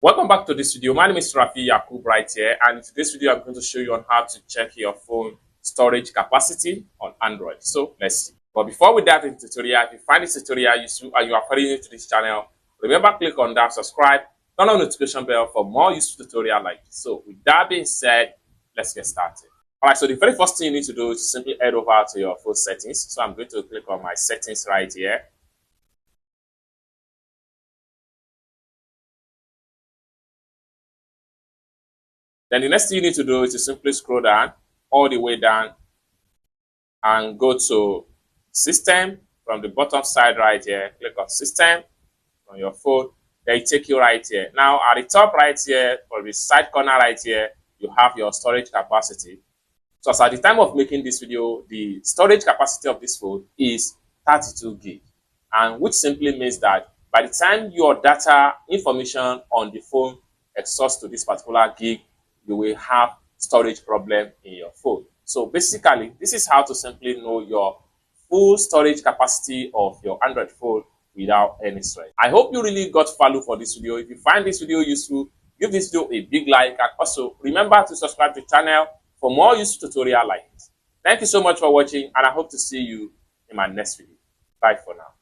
Welcome back to this video. My name is Rafi Yakub right here, and in today's video I'm going to show you on how to check your phone storage capacity on Android. So let's see. But before we dive into the tutorial, if you find this tutorial useful and you are fairly new to this channel, remember click on that subscribe, turn on the notification bell for more useful tutorial like this. So with that being said, let's get started. Alright, so the very first thing you need to do is to simply head over to your phone settings. So I'm going to click on my settings right here. Then the next thing you need to do is to simply scroll down, all the way down, and go to System from the bottom side right here. Click on System on your phone. They take you right here. Now, at the top right here, or the side corner right here, you have your storage capacity. So as at the time of making this video, the storage capacity of this phone is 32 gig, and which simply means that by the time your data information on the phone exhausts to this particular gig, you will have storage problem in your phone. So basically, this is how to simply know your full storage capacity of your Android phone without any stress. I hope you really got value for this video. If you find this video useful, give this video a big like, and also remember to subscribe to the channel for more useful tutorial like this. Thank you so much for watching, and I hope to see you in my next video. Bye for now.